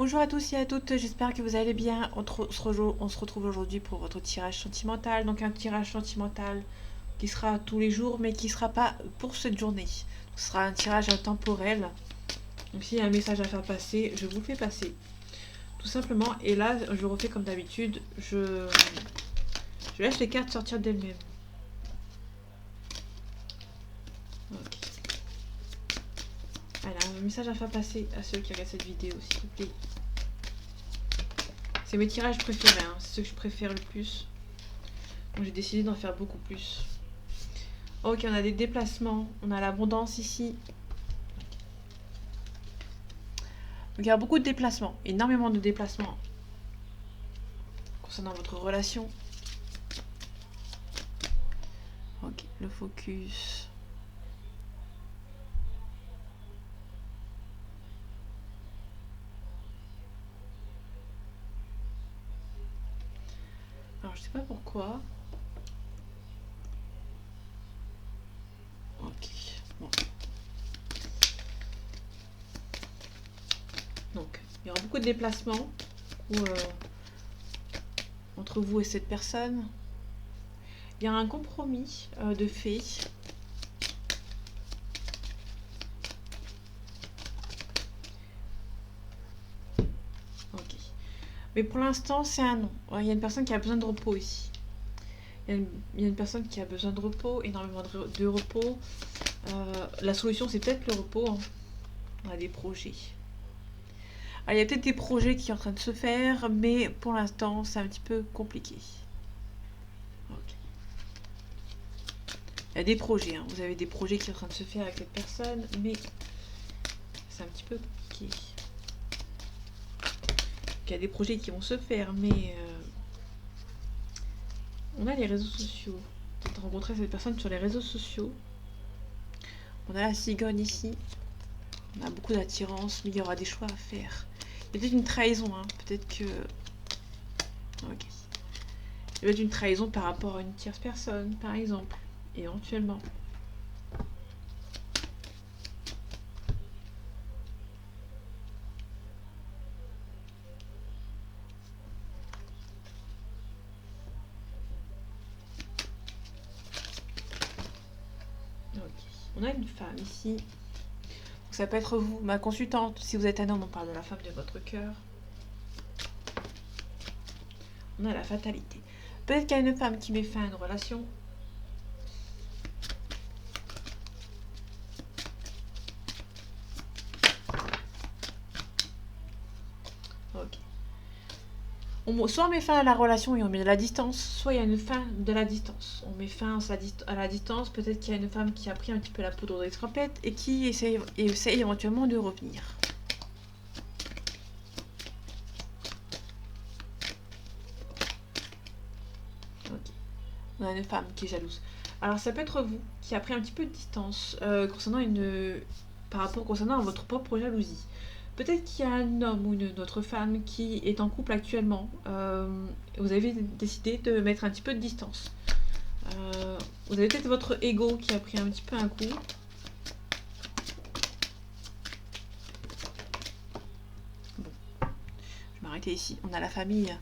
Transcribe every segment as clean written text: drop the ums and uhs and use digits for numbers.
Bonjour à tous et à toutes, j'espère que vous allez bien. On se retrouve aujourd'hui pour votre tirage sentimental. Donc un tirage sentimental qui sera tous les jours mais qui ne sera pas pour cette journée. Ce sera un tirage intemporel. Donc s'il y a un message à faire passer, je vous le fais passer. Tout simplement. Et là, je refais comme d'habitude. Je laisse les cartes sortir d'elles-mêmes. Ok. Alors, un message à faire passer à ceux qui regardent cette vidéo, s'il vous plaît. C'est mes tirages préférés, hein. C'est ceux que je préfère le plus. Donc j'ai décidé d'en faire beaucoup plus. Ok, on a des déplacements, on a l'abondance ici. Donc il y a beaucoup de déplacements, énormément de déplacements concernant votre relation. Ok, le focus. Alors je sais pas pourquoi. Ok, bon. Donc il y aura beaucoup de déplacements entre vous et cette personne. Il y a un compromis de fait. Ok. Mais pour l'instant, c'est un non. Il y a une personne qui a besoin de repos ici. Il y a une personne qui a besoin de repos, énormément de repos. La solution, c'est peut-être le repos. Hein. On a des projets. Alors, il y a peut-être des projets qui sont en train de se faire, mais pour l'instant, c'est un petit peu compliqué. Okay. Il y a des projets. Hein. Vous avez des projets qui sont en train de se faire avec cette personne, mais c'est un petit peu compliqué. Il y a des projets qui vont se faire, mais on a les réseaux sociaux. Peut-être rencontrer cette personne sur les réseaux sociaux. On a la cigogne ici. On a beaucoup d'attirance, mais il y aura des choix à faire. Il y a peut-être une trahison, hein. Peut-être que... Ok. Il y a peut-être une trahison par rapport à une tierce personne, par exemple. Éventuellement. Ok. On a une femme ici. Donc ça peut être vous, ma consultante. Si vous êtes un homme, on parle de la femme de votre cœur. On a la fatalité. Peut-être qu'il y a une femme qui met fin à une relation. Ok. Soit on met fin à la relation et on met de la distance, soit il y a une fin de la distance. On met fin à la distance. Peut-être qu'il y a une femme qui a pris un petit peu la poudre des trompettes et qui essaye éventuellement de revenir. Ok. On a une femme qui est jalouse. Alors ça peut être vous qui a pris un petit peu de distance concernant votre propre jalousie. Peut-être qu'il y a un homme ou une autre femme qui est en couple actuellement. Vous avez décidé de mettre un petit peu de distance. Vous avez peut-être votre ego qui a pris un petit peu un coup. Bon, je vais m'arrêter ici. On a la famille,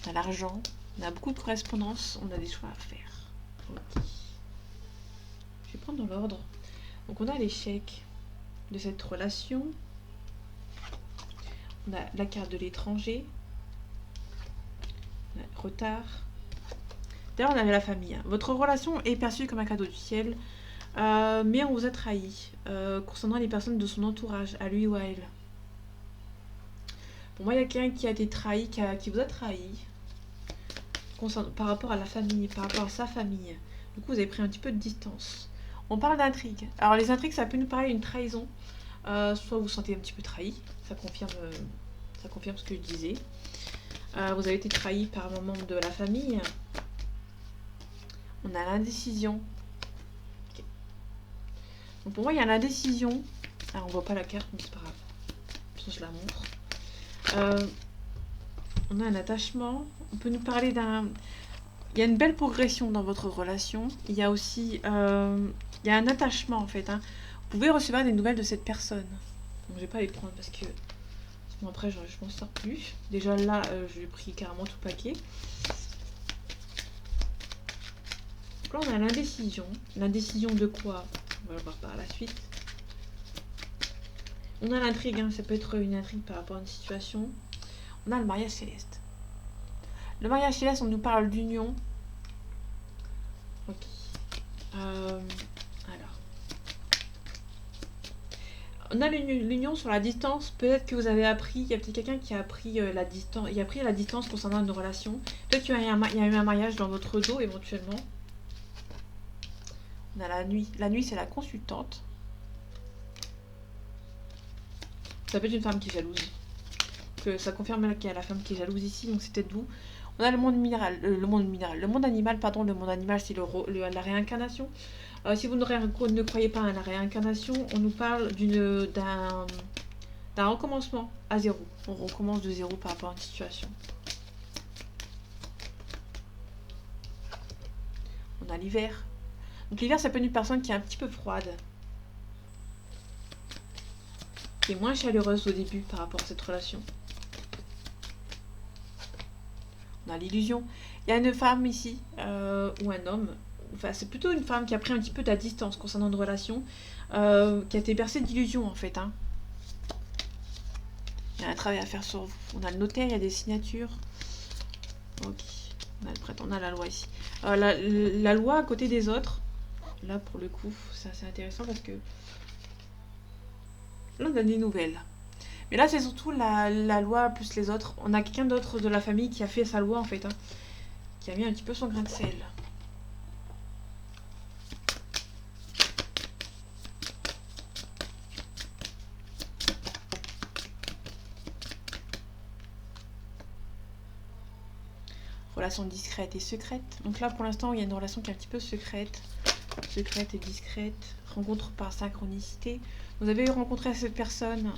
on a l'argent, on a beaucoup de correspondances, on a des choix à faire. Ok. Je vais prendre dans l'ordre. Donc on a l'échec de cette relation. On a la carte de l'étranger. Retard. D'ailleurs, on avait la famille. Hein. Votre relation est perçue comme un cadeau du ciel, mais on vous a trahi concernant les personnes de son entourage, à lui ou à elle. Pour moi, il y a quelqu'un qui a été trahi, qui vous a trahi par rapport à la famille, par rapport à sa famille. Du coup, vous avez pris un petit peu de distance. On parle d'intrigue. Alors, les intrigues, ça peut nous parler d'une trahison. Soit vous vous sentez un petit peu trahi, ça confirme ce que je disais. Vous avez été trahi par un membre de la famille. On a l'indécision. Okay. Donc pour moi, il y a l'indécision. Alors, on voit pas la carte, mais c'est pas grave. Je la montre. On a un attachement. On peut nous parler d'un... Il y a une belle progression dans votre relation. Il y a aussi... il y a un attachement, en fait. Hein. Vous pouvez recevoir des nouvelles de cette personne. Donc, je vais pas les prendre parce que c'est Bon, après, je m'en sors plus. Déjà là, j'ai pris carrément tout paquet. Donc là, on a l'indécision. L'indécision de quoi? On va le voir par la suite. On a l'intrigue, hein. Ça peut être une intrigue par rapport à une situation. On a le mariage céleste. Le mariage céleste, on nous parle d'union. Ok. Alors. On a l'union sur la distance. Peut-être que vous avez appris, il y a peut-être quelqu'un qui a appris la distance. Il a pris la distance concernant une relation. Peut-être qu'il y a eu un mariage dans votre dos éventuellement. On a la nuit. La nuit, c'est la consultante. Ça peut être une femme qui est jalouse. Que ça confirme qu'il y a la femme qui est jalouse ici, donc c'est peut-être vous. On a le monde minéral, le monde animal, pardon. Le monde animal, c'est la réincarnation. Si vous ne croyez pas à la réincarnation, on nous parle d'un recommencement à zéro. On recommence de zéro par rapport à une situation. On a l'hiver. Donc l'hiver, ça peut être une personne qui est un petit peu froide. Qui est moins chaleureuse au début par rapport à cette relation. On a l'illusion. Il y a une femme ici, ou un homme. Enfin, c'est plutôt une femme qui a pris un petit peu de la distance concernant une relation, qui a été bercée d'illusions en fait. Hein. Il y a un travail à faire sur vous. On a le notaire, il y a des signatures. Ok. On a le prêtre, on a la loi ici. La loi à côté des autres. Là, pour le coup, c'est assez intéressant parce que là, on a des nouvelles. Mais là, c'est surtout la loi plus les autres. On a quelqu'un d'autre de la famille qui a fait sa loi en fait. Hein, qui a mis un petit peu son grain de sel. Relation discrète et secrète. Donc là, pour l'instant, il y a une relation qui est un petit peu secrète. Secrète et discrète. Rencontre par synchronicité. Vous avez rencontré cette personne.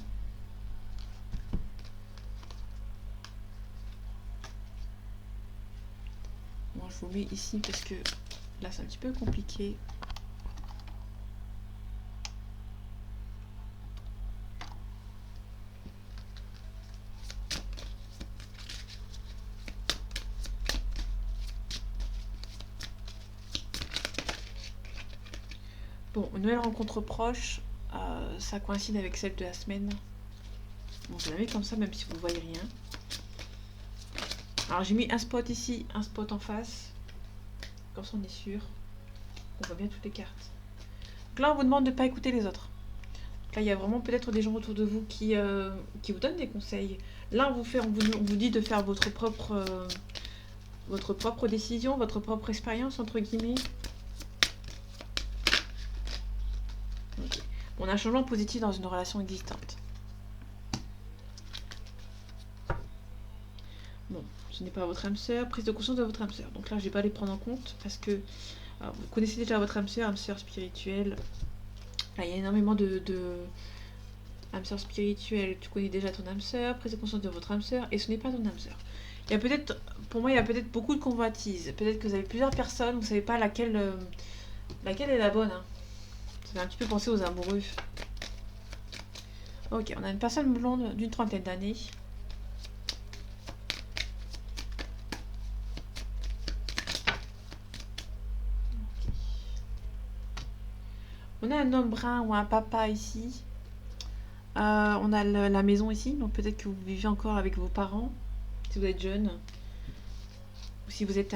Bon, je vous mets ici parce que là, c'est un petit peu compliqué. Bon, une nouvelle rencontre proche, ça coïncide avec celle de la semaine. Bon, je la mets comme ça, même si vous ne voyez rien. Alors, j'ai mis un spot ici, un spot en face. Comme ça, on est sûr. On voit bien toutes les cartes. Donc là, on vous demande de ne pas écouter les autres. Donc là, il y a vraiment peut-être des gens autour de vous qui vous donnent des conseils. Là, on vous dit de faire votre propre décision, votre propre expérience, entre guillemets. Okay. On a un changement positif dans une relation existante. Bon, ce n'est pas votre âme sœur. Prise de conscience de votre âme sœur. Donc là, je ne vais pas les prendre en compte parce que vous connaissez déjà votre âme sœur spirituelle. Là, il y a énormément de âme sœur spirituelle. Tu connais déjà ton âme sœur. Prise de conscience de votre âme sœur. Et ce n'est pas ton âme sœur. Il y a peut-être, pour moi, il y a peut-être beaucoup de convoitises. Peut-être que vous avez plusieurs personnes. Vous ne savez pas laquelle est la bonne. Hein. Ça fait un petit peu penser aux amoureux. Ok, on a une personne blonde d'une 30aine d'années. On a un homme brun ou un papa ici. On a la maison ici, donc peut-être que vous vivez encore avec vos parents, si vous êtes jeune. Ou si vous êtes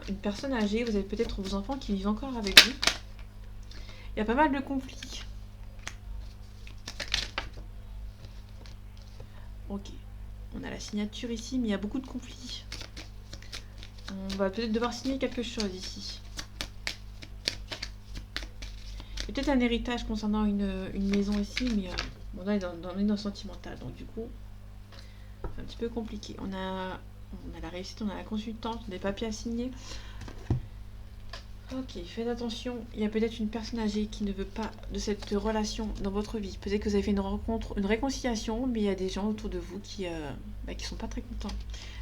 une personne âgée, vous avez peut-être vos enfants qui vivent encore avec vous. Il y a pas mal de conflits. Ok. On a la signature ici, mais il y a beaucoup de conflits. On va peut-être devoir signer quelque chose ici. Il y a peut-être un héritage concernant une maison ici, mais bon, là, on est dans le sentimental, donc du coup, c'est un petit peu compliqué. On a la réussite, on a la consultante, des papiers à signer. Ok, faites attention, il y a peut-être une personne âgée qui ne veut pas de cette relation dans votre vie. Peut-être que vous avez fait une rencontre, une réconciliation, mais il y a des gens autour de vous qui sont pas très contents.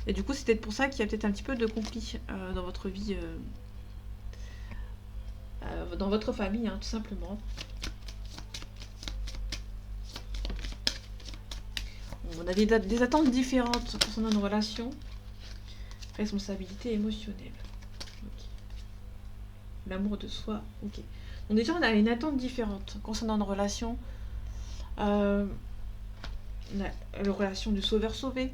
Et du coup, c'est peut-être pour ça qu'il y a peut-être un petit peu de conflit dans votre vie, dans votre famille, hein, tout simplement. On a des attentes différentes concernant une relation. Responsabilité émotionnelle. Okay. L'amour de soi. Ok. Donc déjà, on a une attente différente concernant une relation. La relation du sauveur-sauvé.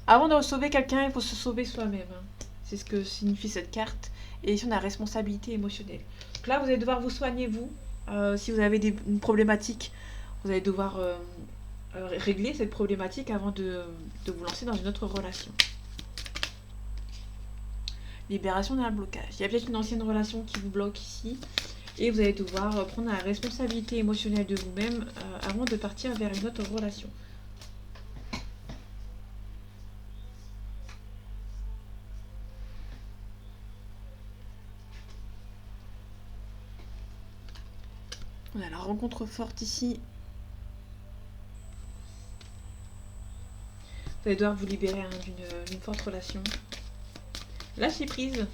Avant de sauver quelqu'un, il faut se sauver soi-même. Hein. C'est ce que signifie cette carte. Et ici, on a responsabilité émotionnelle. Donc là, vous allez devoir vous soigner, vous. Si vous avez une problématique, vous allez devoir régler cette problématique avant de vous lancer dans une autre relation. Libération d'un blocage. Il y a peut-être une ancienne relation qui vous bloque ici. Et vous allez devoir prendre la responsabilité émotionnelle de vous-même avant de partir vers une autre relation. On a la rencontre forte ici. Vous allez devoir vous libérer d'une forte relation. Lâchez prise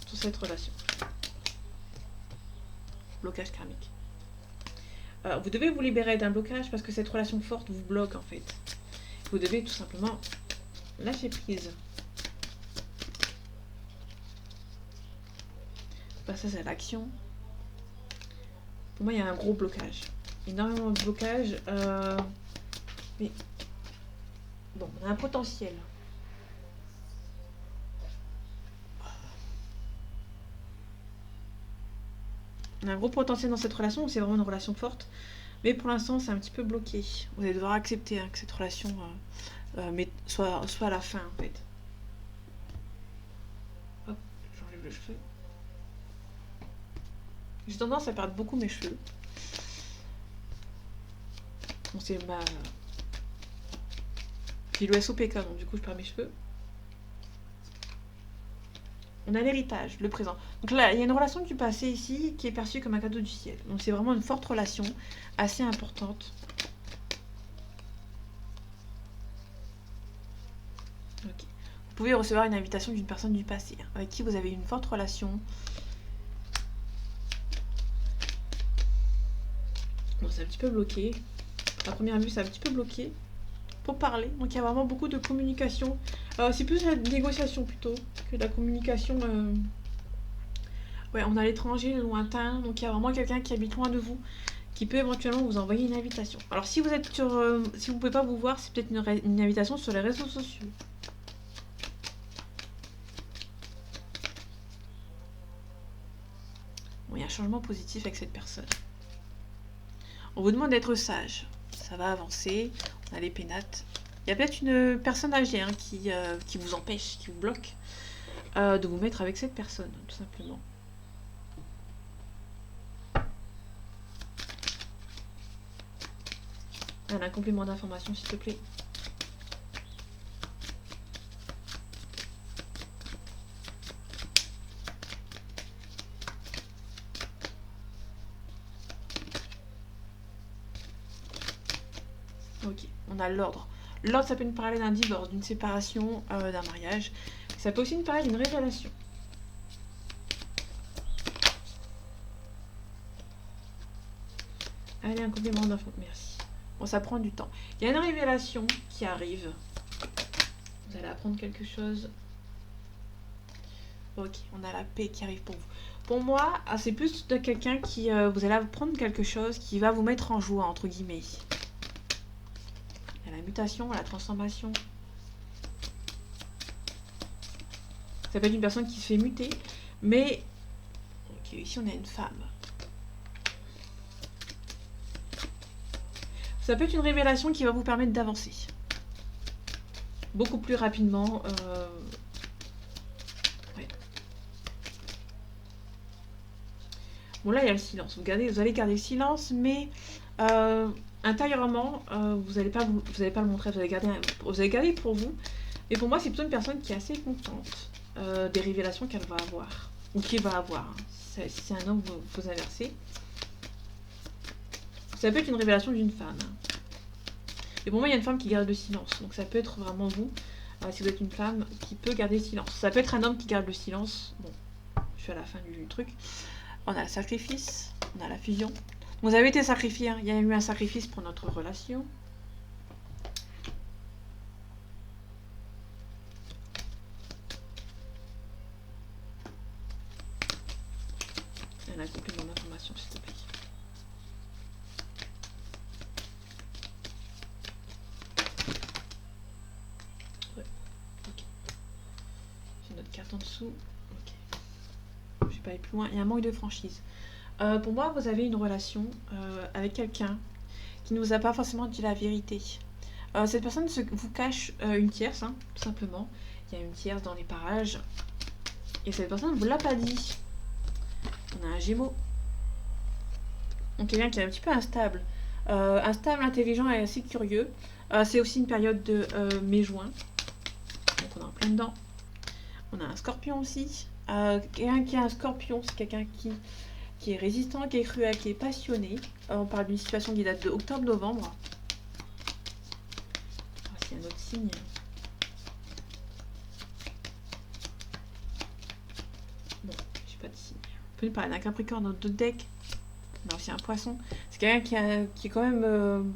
sur cette relation. Blocage karmique. Vous devez vous libérer d'un blocage parce que cette relation forte vous bloque en fait. Vous devez tout simplement lâcher prise. Passage à l'action. Pour moi, il y a un gros blocage. Énormément de blocage. Mais bon, on a un potentiel. On a un gros potentiel dans cette relation, c'est vraiment une relation forte. Mais pour l'instant, c'est un petit peu bloqué. Vous allez devoir accepter que cette relation soit à la fin, en fait. Hop, j'enlève le cheveu. J'ai tendance à perdre beaucoup mes cheveux. Bon, c'est ma... J'ai le SOPK, donc du coup, je perds mes cheveux. On a l'héritage, le présent. Donc là, il y a une relation du passé ici qui est perçue comme un cadeau du ciel. Donc c'est vraiment une forte relation, assez importante. Okay. Vous pouvez recevoir une invitation d'une personne du passé, avec qui vous avez une forte relation. Bon, c'est un petit peu bloqué. À première vue, c'est un petit peu bloqué. Pour parler, donc il y a vraiment beaucoup de communication. C'est plus la négociation plutôt que la communication. Ouais, on a l'étranger, le lointain, donc il y a vraiment quelqu'un qui habite loin de vous, qui peut éventuellement vous envoyer une invitation. Alors si vous êtes sur, si vous pouvez pas vous voir, c'est peut-être une invitation sur les réseaux sociaux. Bon, il y a un changement positif avec cette personne. On vous demande d'être sage. Ça va avancer. On a les pénates. Il y a peut-être une personne âgée qui vous empêche, qui vous bloque de vous mettre avec cette personne, tout simplement. Un complément d'information, s'il te plaît. Ok, on a l'ordre. L'ordre, ça peut nous parler d'un divorce, d'une séparation, d'un mariage. Ça peut aussi nous parler d'une révélation. Allez, un complément d'info. Merci. Bon, ça prend du temps. Il y a une révélation qui arrive. Vous allez apprendre quelque chose. Ok, on a la paix qui arrive pour vous. Pour moi, c'est plus de quelqu'un qui... vous allez apprendre quelque chose qui va vous mettre en joie, entre guillemets. Il y a la mutation, la transformation. Ça peut être une personne qui se fait muter, mais... Ok, ici on a une femme. Ça peut être une révélation qui va vous permettre d'avancer. Beaucoup plus rapidement. Ouais. Bon là il y a le silence. Vous allez garder le silence, mais intérieurement, vous n'allez pas le montrer. Vous allez garder pour vous. Et pour moi, c'est plutôt une personne qui est assez contente des révélations qu'elle va avoir. Ou qu'il va avoir. Si c'est un homme, vous inversez. Ça peut être une révélation d'une femme. Et pour moi, il y a une femme qui garde le silence. Donc ça peut être vraiment vous, si vous êtes une femme, qui peut garder le silence. Ça peut être un homme qui garde le silence. Bon, je suis à la fin du truc. On a le sacrifice, on a la fusion. Vous avez été sacrifié, hein. Il y a eu un sacrifice pour notre relation. carte en dessous. Ok. Je vais pas aller plus loin. Il y a un manque de franchise. Pour moi, vous avez une relation avec quelqu'un qui ne vous a pas forcément dit la vérité. Cette personne vous cache une tierce, hein, tout simplement. Il y a une tierce dans les parages. Et cette personne ne vous l'a pas dit. On a un Gémeaux. Donc quelqu'un qui est un petit peu instable. Instable, intelligent et assez curieux. C'est aussi une période de mai-juin. Donc on est en plein dedans. On a un Scorpion aussi. Quelqu'un qui a un Scorpion, c'est quelqu'un qui est résistant, qui est cruel, qui est passionné. On parle d'une situation qui date de octobre-novembre. S'il y a un autre signe. Bon, j'ai pas de signe. On peut nous parler d'un Capricorne dans d'autres decks. On a aussi un Poisson. C'est quelqu'un qui est quand même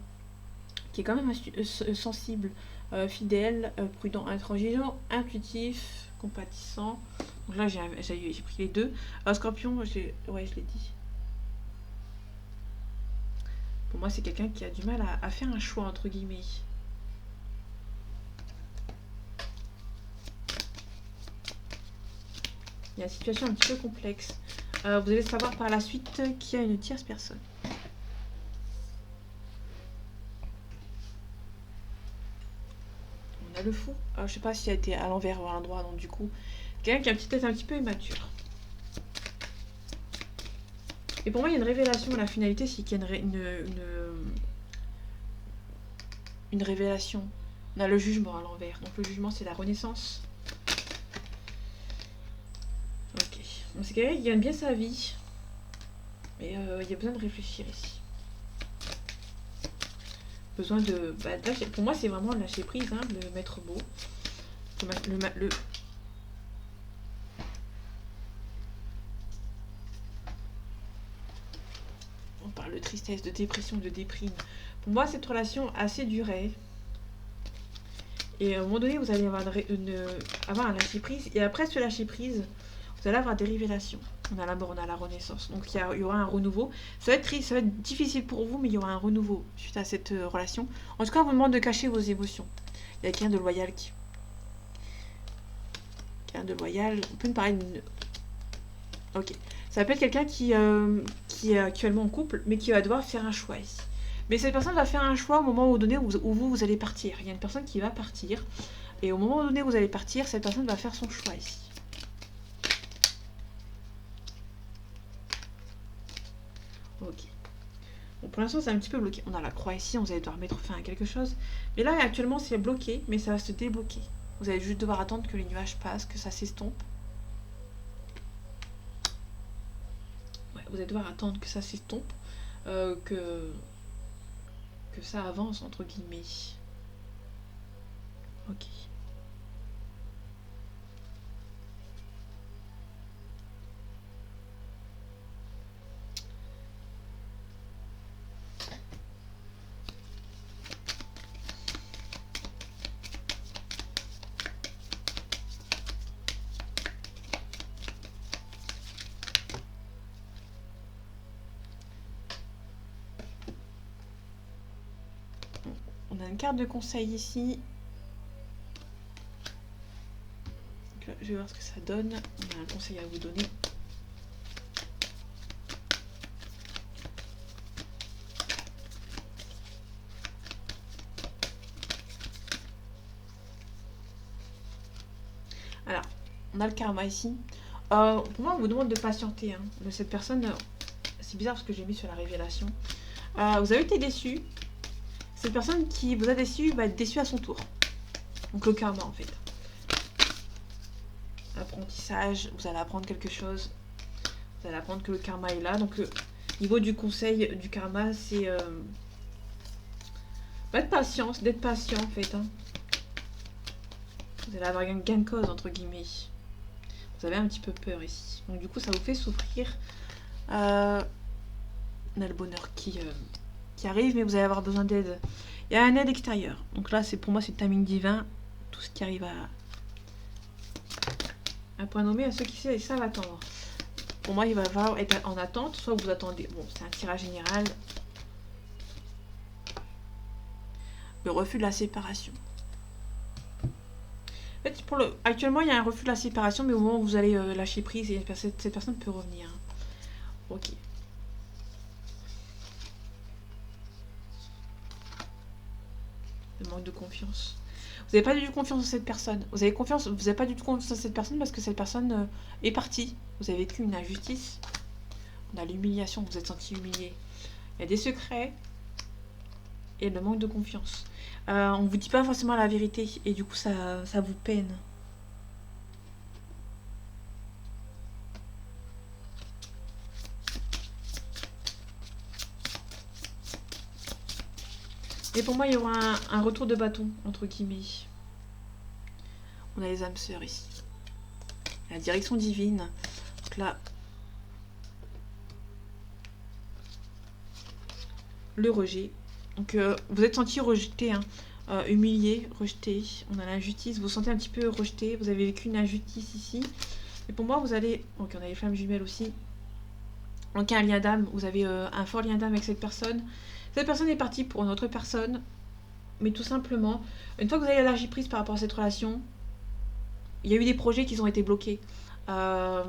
sensible, fidèle, prudent, intransigeant, intuitif, compatissant. Donc là, j'ai pris les deux. Scorpion, ouais, je l'ai dit. Pour moi, c'est quelqu'un qui a du mal à faire un choix, entre guillemets. Il y a une situation un petit peu complexe. Vous allez savoir par la suite qu'il y a une tierce personne. On a le Fou. Je sais pas s'il a été à l'envers ou à l'endroit, donc du coup, quelqu'un qui a une petite tête un petit peu immature. Et pour moi, il y a une révélation. La finalité, c'est qu'il y a une révélation. On a le jugement à l'envers. Donc le jugement, c'est la renaissance. Ok. Donc c'est quelqu'un qui gagne bien sa vie. Mais il y a besoin de réfléchir ici. Besoin de... pour moi, c'est vraiment lâcher prise, hein, le maître beau. On parle de tristesse, de dépression, de déprime. Pour moi, cette relation a assez duré. Et à un moment donné, vous allez avoir un lâcher prise. Et après ce lâcher prise, vous allez avoir des révélations. On a la mort, on a la renaissance. Donc il y aura un renouveau. Ça va être triste, ça va être difficile pour vous, mais il y aura un renouveau suite à cette relation. En tout cas, on vous demande de cacher vos émotions. Il y a quelqu'un de loyal qui... Quelqu'un de loyal. On peut nous parler d'une... Ok. Ça peut être quelqu'un qui est actuellement en couple, mais qui va devoir faire un choix ici. Mais cette personne va faire un choix au moment donné où vous allez partir. Il y a une personne qui va partir. Et au moment donné où vous allez partir, cette personne va faire son choix ici. Ok. Bon, pour l'instant, c'est un petit peu bloqué. On a la croix ici, vous allez devoir mettre fin à quelque chose. Mais là, actuellement, c'est bloqué, mais ça va se débloquer. Vous allez juste devoir attendre que les nuages passent, que ça s'estompe. Ouais, vous allez devoir attendre que ça s'estompe, que ça avance, entre guillemets. Ok. On a une carte de conseil ici. Donc là, je vais voir ce que ça donne. On a un conseil à vous donner. Alors, on a le karma ici. Pour moi, on vous demande de patienter. Hein. De cette personne, c'est bizarre ce que j'ai mis sur la révélation. Vous avez été déçu. Cette personne qui vous a déçu va être déçue à son tour. Donc le karma en fait. Apprentissage, vous allez apprendre quelque chose. Vous allez apprendre que le karma est là. Donc le niveau du conseil du karma, c'est d'être patient en fait. Hein. Vous allez avoir un gain de cause entre guillemets. Vous avez un petit peu peur ici. Donc du coup ça vous fait souffrir. On a le bonheur qui arrive, mais vous allez avoir besoin d'aide. Il y a un aide extérieure. Donc là, pour moi, c'est le timing divin. Tout ce qui arrive à point nommé à ceux qui savent attendre. Pour moi, il va falloir être en attente. Soit vous attendez. Bon, c'est un tirage général. Le refus de la séparation. En fait, fait, actuellement, il y a un refus de la séparation, mais au moment où vous allez lâcher prise, et cette personne peut revenir. Ok. Le manque de confiance. Vous n'avez pas du tout confiance en cette personne. Vous n'avez pas du tout confiance en cette personne parce que cette personne est partie. Vous avez vécu une injustice. On a l'humiliation, vous vous êtes senti humilié. Il y a des secrets et le manque de confiance. On vous dit pas forcément la vérité et du coup ça vous peine. Et pour moi, il y aura un retour de bâton, entre guillemets. On a les âmes sœurs ici. La direction divine. Donc là, le rejet. Donc vous êtes senti rejeté, hein, humilié, rejeté. On a l'injustice, vous vous sentez un petit peu rejeté. Vous avez vécu une injustice ici. Et pour moi, vous allez... Ok, on a les flammes jumelles aussi. Donc un lien d'âme, vous avez un fort lien d'âme avec cette personne. Cette personne est partie pour une autre personne. Mais tout simplement, une fois que vous avez lâché prise par rapport à cette relation, il y a eu des projets qui ont été bloqués. Par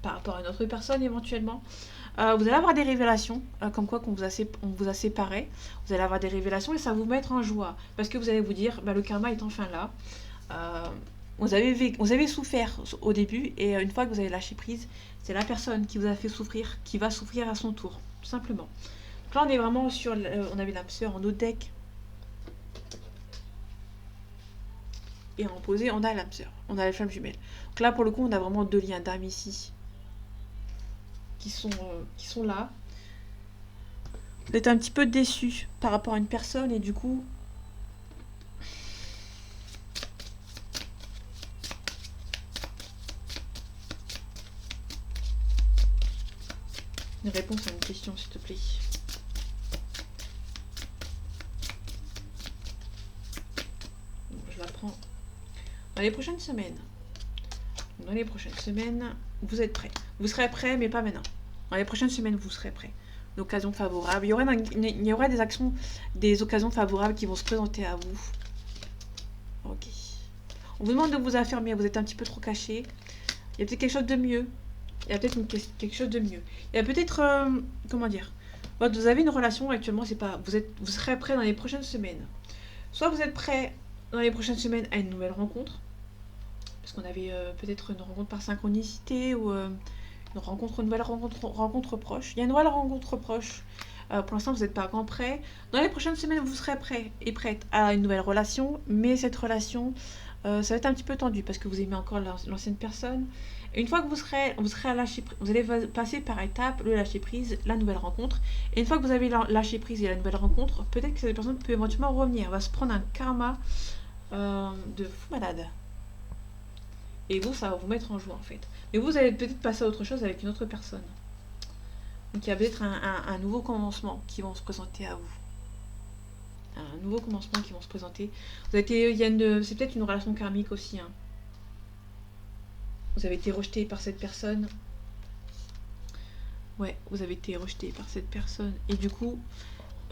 rapport à une autre personne éventuellement. Vous allez avoir des révélations, comme quoi on vous a séparés. Vous allez avoir des révélations et ça va vous mettre en joie. Parce que vous allez vous dire, bah, le karma est enfin là. Vous avez souffert au début et une fois que vous avez lâché prise, c'est la personne qui vous a fait souffrir, qui va souffrir à son tour, tout simplement. Donc là, on est vraiment sur... on avait l'âme sœur en autre deck. Et en posé, on a l'âme sœur. On a les flammes jumelles. Donc là, pour le coup, on a vraiment deux liens d'âme ici. Qui sont là. Vous êtes un petit peu déçu par rapport à une personne et du coup... Une réponse à une question, s'il te plaît. Donc, je la prends. Dans les prochaines semaines. Dans les prochaines semaines, vous êtes prêts. Vous serez prêts, mais pas maintenant. Dans les prochaines semaines, vous serez prêts. Une occasion favorable. Il y aura des actions, des occasions favorables qui vont se présenter à vous. Ok. On vous demande de vous affirmer. Vous êtes un petit peu trop caché. Il y a peut-être quelque chose de mieux. Il y a peut-être quelque chose de mieux. Il y a peut-être... comment dire, vous avez une relation actuellement, c'est pas... Vous serez prêts dans les prochaines semaines. Soit vous êtes prêts dans les prochaines semaines à une nouvelle rencontre. Parce qu'on avait peut-être une rencontre par synchronicité ou une nouvelle rencontre proche. Il y a une nouvelle rencontre proche. Pour l'instant, vous n'êtes pas encore prêts. Dans les prochaines semaines, vous serez prêts et prêtes à une nouvelle relation. Mais cette relation, ça va être un petit peu tendu parce que vous aimez encore l'ancienne personne. Et une fois que vous serez à lâcher prise, vous allez passer par étapes le lâcher prise, la nouvelle rencontre. Et une fois que vous avez lâché prise et la nouvelle rencontre, peut-être que cette personne peut éventuellement revenir, va se prendre un karma de fou malade. Et vous, ça va vous mettre en joie en fait. Mais vous allez peut-être passer à autre chose avec une autre personne. Donc il y a peut-être un nouveau commencement qui va se présenter à vous. Un nouveau commencement qui va se présenter. C'est peut-être une relation karmique aussi. Hein. Vous avez été rejeté par cette personne. Ouais, vous avez été rejeté par cette personne. Et du coup,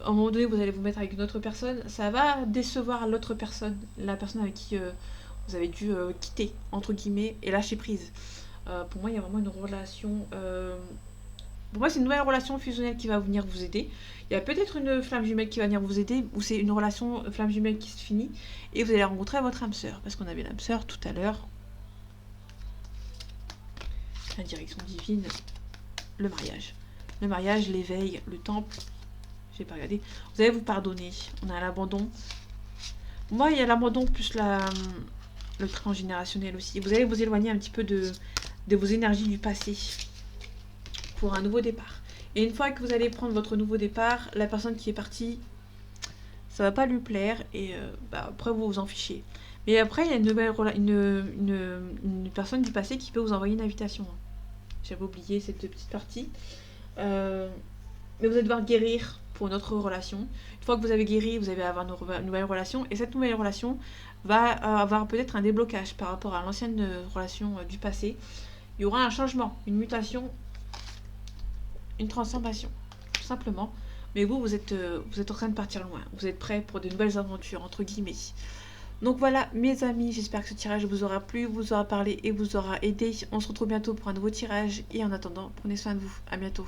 à un moment donné, vous allez vous mettre avec une autre personne. Ça va décevoir l'autre personne. La personne avec qui vous avez dû quitter, entre guillemets, et lâcher prise. Pour moi, il y a vraiment une relation... Pour moi, c'est une nouvelle relation fusionnelle qui va venir vous aider. Il y a peut-être une flamme jumelle qui va venir vous aider, ou c'est une relation flamme jumelle qui se finit, et vous allez rencontrer votre âme sœur. Parce qu'on avait l'âme sœur tout à l'heure. La direction divine, le mariage. Le mariage, l'éveil, le temple. J'ai pas regardé. Vous allez vous pardonner. On a l'abandon. Moi, il y a l'abandon plus le transgénérationnel aussi. Vous allez vous éloigner un petit peu de vos énergies du passé pour un nouveau départ. Et une fois que vous allez prendre votre nouveau départ, la personne qui est partie, ça va pas lui plaire et après vous vous en fichez. Mais après, il y a une personne du passé qui peut vous envoyer une invitation. J'avais oublié cette petite partie. Mais vous allez devoir guérir pour une autre relation. Une fois que vous avez guéri, vous allez avoir une nouvelle relation. Et cette nouvelle relation va avoir peut-être un déblocage par rapport à l'ancienne relation du passé. Il y aura un changement, une mutation, une transformation, tout simplement. Mais vous êtes en train de partir loin. Vous êtes prêts pour de nouvelles aventures, entre guillemets. Donc voilà mes amis, j'espère que ce tirage vous aura plu, vous aura parlé et vous aura aidé. On se retrouve bientôt pour un nouveau tirage et en attendant, prenez soin de vous. À bientôt.